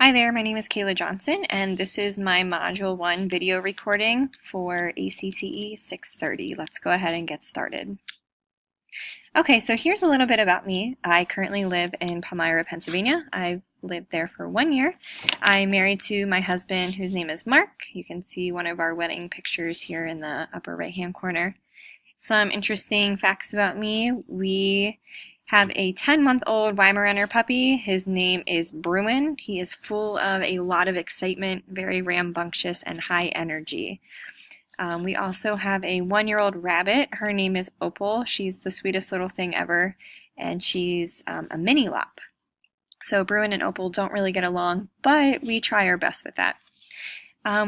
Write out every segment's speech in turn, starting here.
Hi there, my name is Kayla Johnson, and this is my Module 1 video recording for ACTE 630. Let's go ahead and get started. Okay, so here's a little bit about me. I currently live in Palmyra, Pennsylvania. I've lived there for 1 year. I'm married to my husband, whose name is Mark. You can see one of our wedding pictures here in the upper right-hand corner. Some interesting facts about me. We have a 10-month-old Weimaraner puppy. His name is Bruin. He is full of a lot of excitement, very rambunctious, and high energy. We also have a 1-year-old rabbit. Her name is Opal. She's the sweetest little thing ever, and she's a mini lop. So Bruin and Opal don't really get along, but we try our best with that.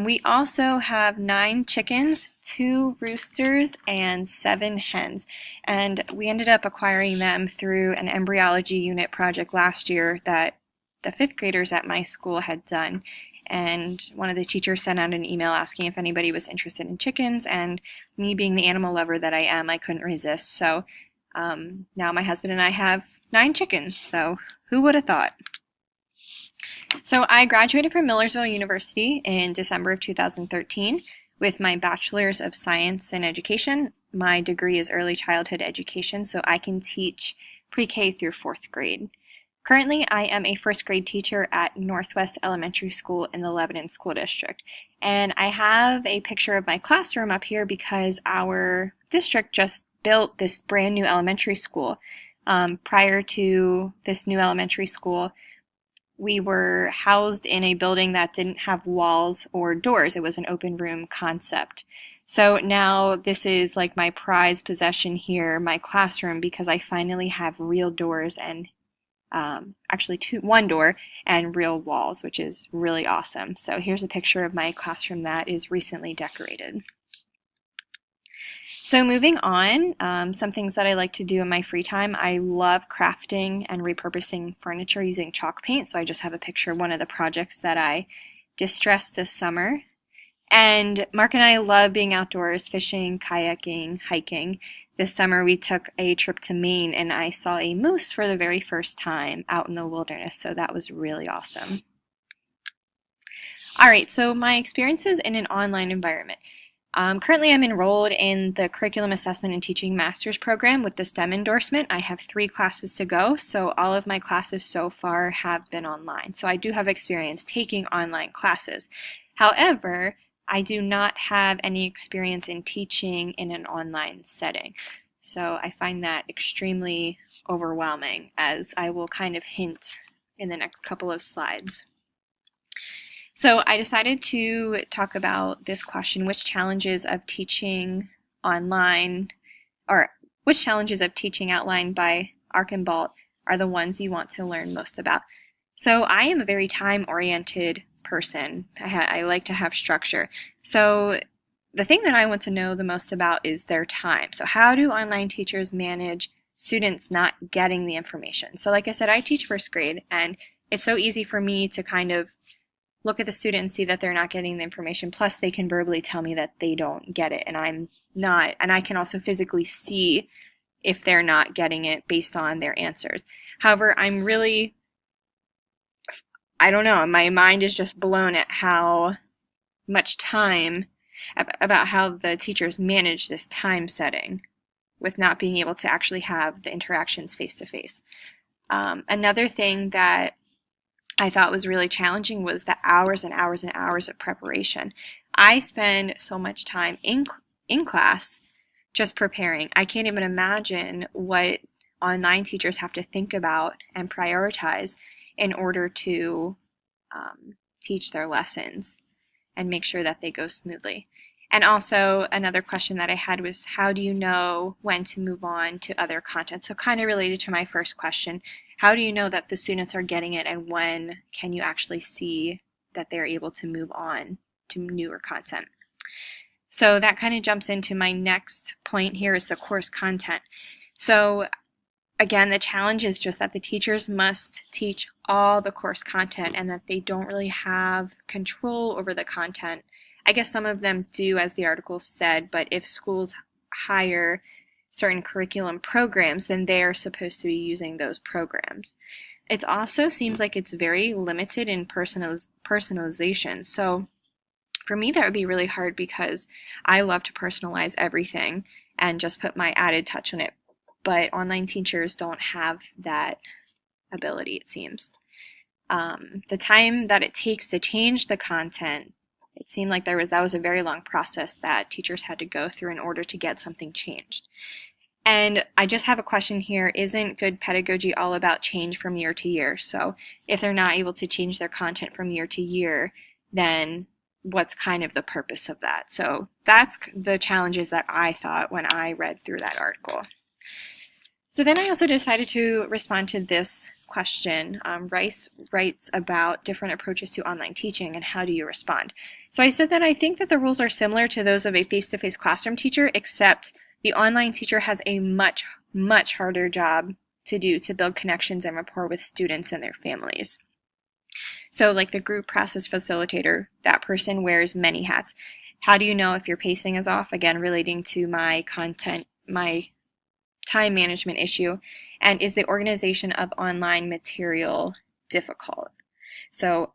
We also have 9 chickens, 2 roosters, and 7 hens. And we ended up acquiring them through an embryology unit project last year that the 5th graders at my school had done. And one of the teachers sent out an email asking if anybody was interested in chickens, and me being the animal lover that I am, I couldn't resist. So now my husband and I have 9 chickens, so who would have thought? So I graduated from Millersville University in December of 2013 with my Bachelor's of Science in Education. My degree is Early Childhood Education, so I can teach pre-K through 4th grade. Currently, I am a 1st grade teacher at Northwest Elementary School in the Lebanon School District. And I have a picture of my classroom up here because our district just built this brand new elementary school. Prior to this new elementary school, we were housed in a building that didn't have walls or doors. It was an open room concept. So now this is like my prized possession here, my classroom, because I finally have real doors and actually one door and real walls, which is really awesome. So here's a picture of my classroom that is recently decorated. So moving on, some things that I like to do in my free time. I love crafting and repurposing furniture using chalk paint. So I just have a picture of one of the projects that I distressed this summer. And Mark and I love being outdoors, fishing, kayaking, hiking. This summer we took a trip to Maine and I saw a moose for the very first time out in the wilderness. So that was really awesome. All right, so my experiences in an online environment. Currently, I'm enrolled in the Curriculum Assessment and Teaching Master's Program with the STEM endorsement. I have 3 classes to go, so all of my classes so far have been online. So I do have experience taking online classes. However, I do not have any experience in teaching in an online setting. So I find that extremely overwhelming, as I will kind of hint in the next couple of slides. So I decided to talk about this question, which challenges of teaching online, or which challenges of teaching outlined by Archambault are the ones you want to learn most about. So I am a very time-oriented person. I like to have structure. So the thing that I want to know the most about is their time. So how do online teachers manage students not getting the information? So like I said, I teach 1st grade, and it's so easy for me to kind of look at the student and see that they're not getting the information. Plus, they can verbally tell me that they don't get it, and I'm not. And I can also physically see if they're not getting it based on their answers. However, I don't know, my mind is just blown at how much time, about how the teachers manage this time setting with not being able to actually have the interactions face to face. Another thing that I thought was really challenging was the hours and hours and hours of preparation. I spend so much time in class just preparing. I can't even imagine what online teachers have to think about and prioritize in order to teach their lessons and make sure that they go smoothly. And also another question that I had was, how do you know when to move on to other content? So kind of related to my first question, how do you know that the students are getting it, and when can you actually see that they're able to move on to newer content? So that kind of jumps into my next point here, is the course content. So again, the challenge is just that the teachers must teach all the course content and that they don't really have control over the content. I guess some of them do, as the article said, but if schools hire certain curriculum programs, then they are supposed to be using those programs. It also seems like it's very limited in personalization. So for me, that would be really hard because I love to personalize everything and just put my added touch on it. But online teachers don't have that ability, it seems. The time that it takes to change the content, it seemed like that was a very long process that teachers had to go through in order to get something changed. And I just have a question here. Isn't good pedagogy all about change from year to year? So if they're not able to change their content from year to year, then what's kind of the purpose of that? So that's the challenges that I thought when I read through that article. So then I also decided to respond to this question. Rice writes about different approaches to online teaching and how do you respond. So I said that I think that the rules are similar to those of a face-to-face classroom teacher, except the online teacher has a much, much harder job to do to build connections and rapport with students and their families. So like the group process facilitator, that person wears many hats. How do you know if your pacing is off? Again, relating to my content, my time management issue, and is the organization of online material difficult? So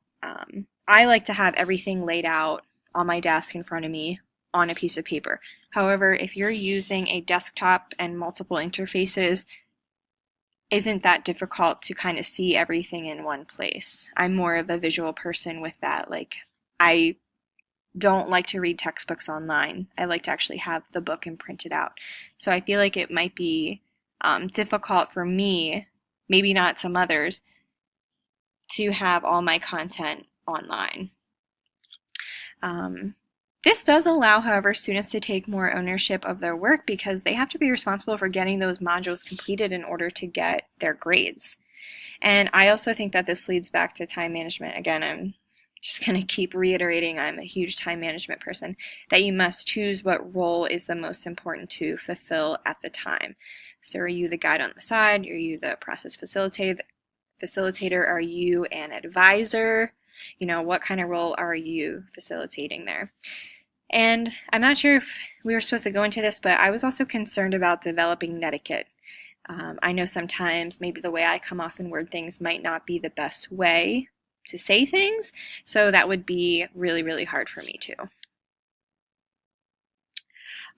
I like to have everything laid out on my desk in front of me on a piece of paper. However, if you're using a desktop and multiple interfaces, isn't that difficult to kind of see everything in one place? I'm more of a visual person with that. Like, I don't like to read textbooks online. I like to actually have the book and print it out. So I feel like it might be difficult for me, maybe not some others, to have all my content online. This does allow, however, students to take more ownership of their work because they have to be responsible for getting those modules completed in order to get their grades. And I also think that this leads back to time management. Again, I'm just going to keep reiterating I'm a huge time management person, that you must choose what role is the most important to fulfill at the time. So are you the guide on the side? Are you the process facilitator? Are you an advisor? You know, what kind of role are you facilitating there? And I'm not sure if we were supposed to go into this, but I was also concerned about developing netiquette. I know sometimes maybe the way I come off and word things might not be the best way to say things, so that would be really, really hard for me too.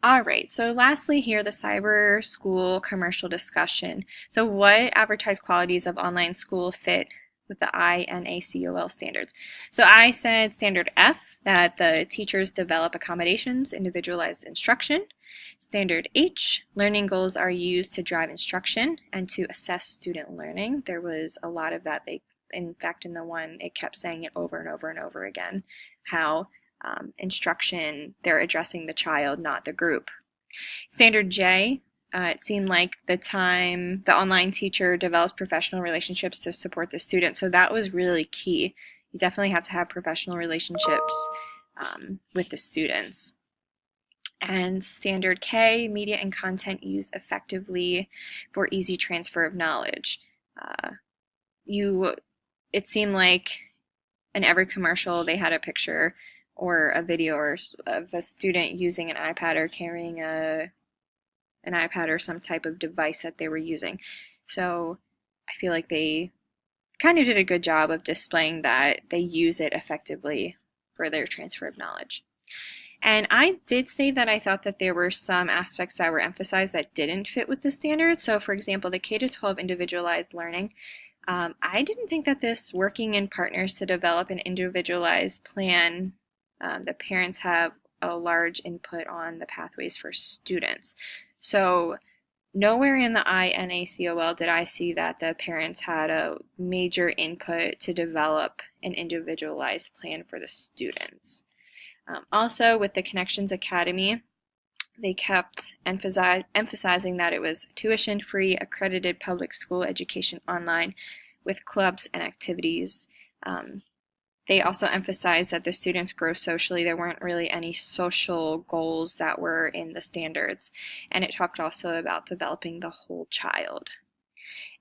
All right, so lastly here, the cyber school commercial discussion. So what advertised qualities of online school fit with the INACOL standards? So I said standard F, that the teachers develop accommodations, individualized instruction. Standard H, learning goals are used to drive instruction and to assess student learning. There was a lot of that. In fact, in the one, it kept saying it over and over and over again, how instruction, they're addressing the child, not the group. Standard J, it seemed like the online teacher develops professional relationships to support the student. So that was really key. You definitely have to have professional relationships with the students. And standard K, media and content used effectively for easy transfer of knowledge. It seemed like in every commercial they had a picture or a video of a student using an iPad or carrying an iPad or some type of device that they were using. So I feel like they kind of did a good job of displaying that they use it effectively for their transfer of knowledge. And I did say that I thought that there were some aspects that were emphasized that didn't fit with the standard. So for example, the K-12 individualized learning. I didn't think that this working in partners to develop an individualized plan, the parents have a large input on the pathways for students. So nowhere in the INACOL did I see that the parents had a major input to develop an individualized plan for the students. Also, with the Connections Academy, they kept emphasizing that it was tuition-free, accredited public school education online with clubs and activities. They also emphasized that the students grow socially. There weren't really any social goals that were in the standards. And it talked also about developing the whole child.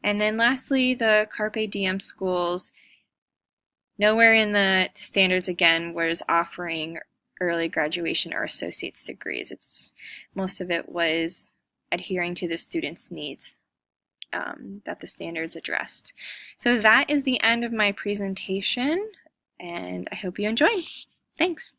And then lastly, the Carpe Diem schools. Nowhere in the standards, again, was offering early graduation or associate's degrees. Most of it was adhering to the students' needs that the standards addressed. So that is the end of my presentation, and I hope you enjoyed. Thanks.